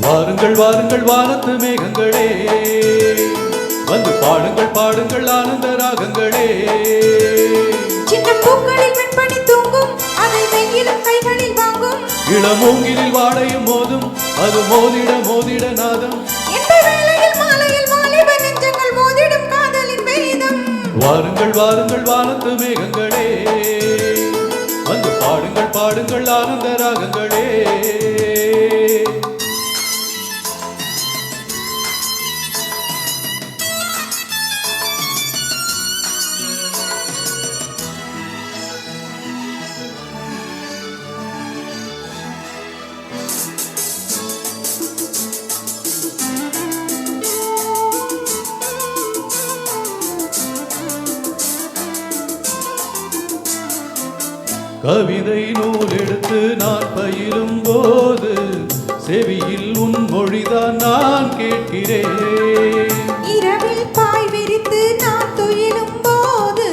வாருங்கள் வாருங்கள் வானத்து மேகங்களே, வந்து பாடுங்கள் பாடுங்கள் ஆனந்த ராகங்களே. சின்ன பூக்களில் வெண்பனி தூங்கும், அதை வெயிலும் கைகளில் வாங்கும். இளமூங்கிலில் வாடையும் மோதும், அது மோதிட மோதிட நாதம். எந்த வேளையில் மாலையில் வாலிப நெஞ்சங்கள் மோதிடும் காதலின் வேதம். வாருங்கள் வாருங்கள் வானத்து மேகங்களே, வந்து பாடுங்கள் பாடுங்கள் ஆனந்த ராகங்களே. கவிதை நூல் எடுத்து நான் பயிலும் போது செவியில் உன் மொழிதான் நான் கேட்கிறேன். இரவில் பாய் விரித்து நான் துயிலும் போது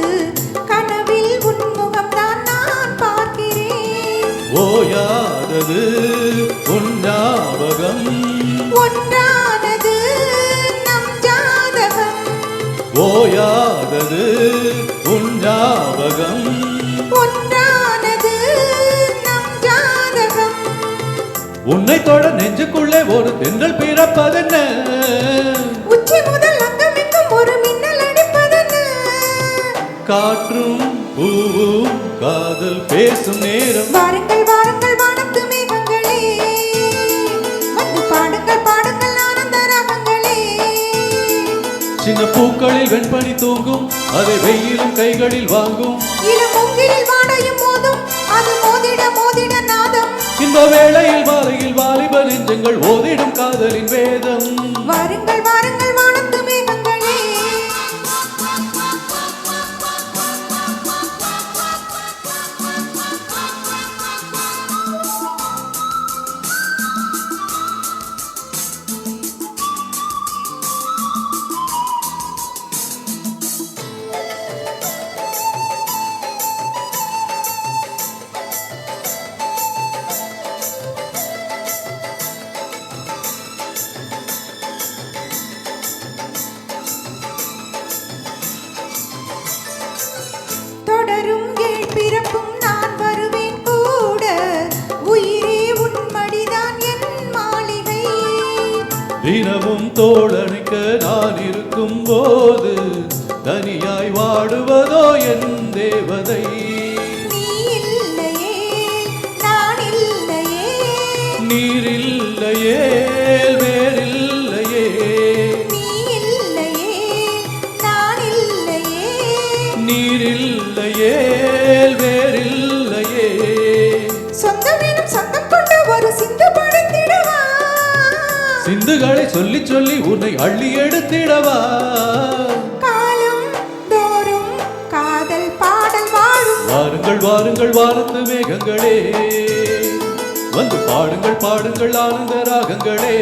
கனவில் உன் முகம்தான் நான் பார்க்கிறேன். ஓயாதது உன் ஞாபகம், ஒன்றானது நம் ஜாதகம். ஓயாதது உன் ஞாபகம், ஒன்றானது நம் ஜாதகம். உன்னை தொட நெஞ்சுக்குள்ளே ஒரு தென்றல் பிறப்பதென்ன, உச்சி முதல் அங்கமெங்கும் ஒரு மின்னல் அடிப்பதென்ன. காற்றும் பூவும் காதல் பேசும் நேரம். வாருங்கள் வாருங்கள் வானத்து மேகங்களே, வந்து பாடுங்கள் பாடுங்கள் ஆனந்த ராகங்களே. சின்ன பூக்களில் வெண்பனி தூங்கும், அதை வெயிலும் கைகளில் வாங்கும். இளமூங்கிலில் வாடையும் மோதும், அது மோதிட மோதிட நாதம். இந்த வேளையில் மாலையில் வாலிப நெஞ்சங்கள் ஓதிடும் காதலின் வேதம். வாருங்கள் வாருங்கள் வானத்து மேகங்களே. தொடரும் ஏழ் பிறப்பும் நான் வருவேன் கூட, உயிரே உன் மடிதான் என் மாளிகை. தினமும் தோழனுக்க நான் இருக்கும் போது தனியாய் வாடுவதோ என் தேவதை. நீ இல்லையே நான் இல்லையே, நீரில்லையே வேறில்லையே, நீ இல்லையே நான் இல்லையே. நீரில்லையே வேறில்லையே. சொந்தமேனும் சொந்தம் கொண்டு ஒரு சிந்து படுத்திடவா, சிந்துகளை சொல்லி சொல்லி உன்னை அள்ளி எடுத்திடவா. காலம் தோறும் காதல் பாடல் வாழும். வாருங்கள் வாருங்கள் வானத்து மேகங்களே, வந்து பாடுங்கள் பாடுங்கள் ஆனந்த ராகங்களே.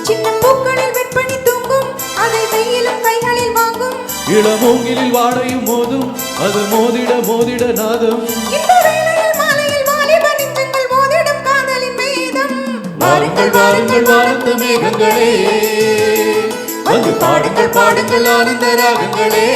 சின்ன பூக்களில் வெண்பனி தூங்கும், அதை வெயிலும் கைகளில் வாங்கும். இளமூங்கிலில் வாடையும் மோதும், அது மோதிட மோதிட நாதம். இந்த வேளையில் மாலையில் வாலிப நெஞ்சங்கள் மோதிடும் காதலின் வேதம். வாருங்கள் வாருங்கள் வானத்து மேகங்களே, வந்து பாடுங்கள் பாடுங்கள் ஆனந்த ராகங்களே.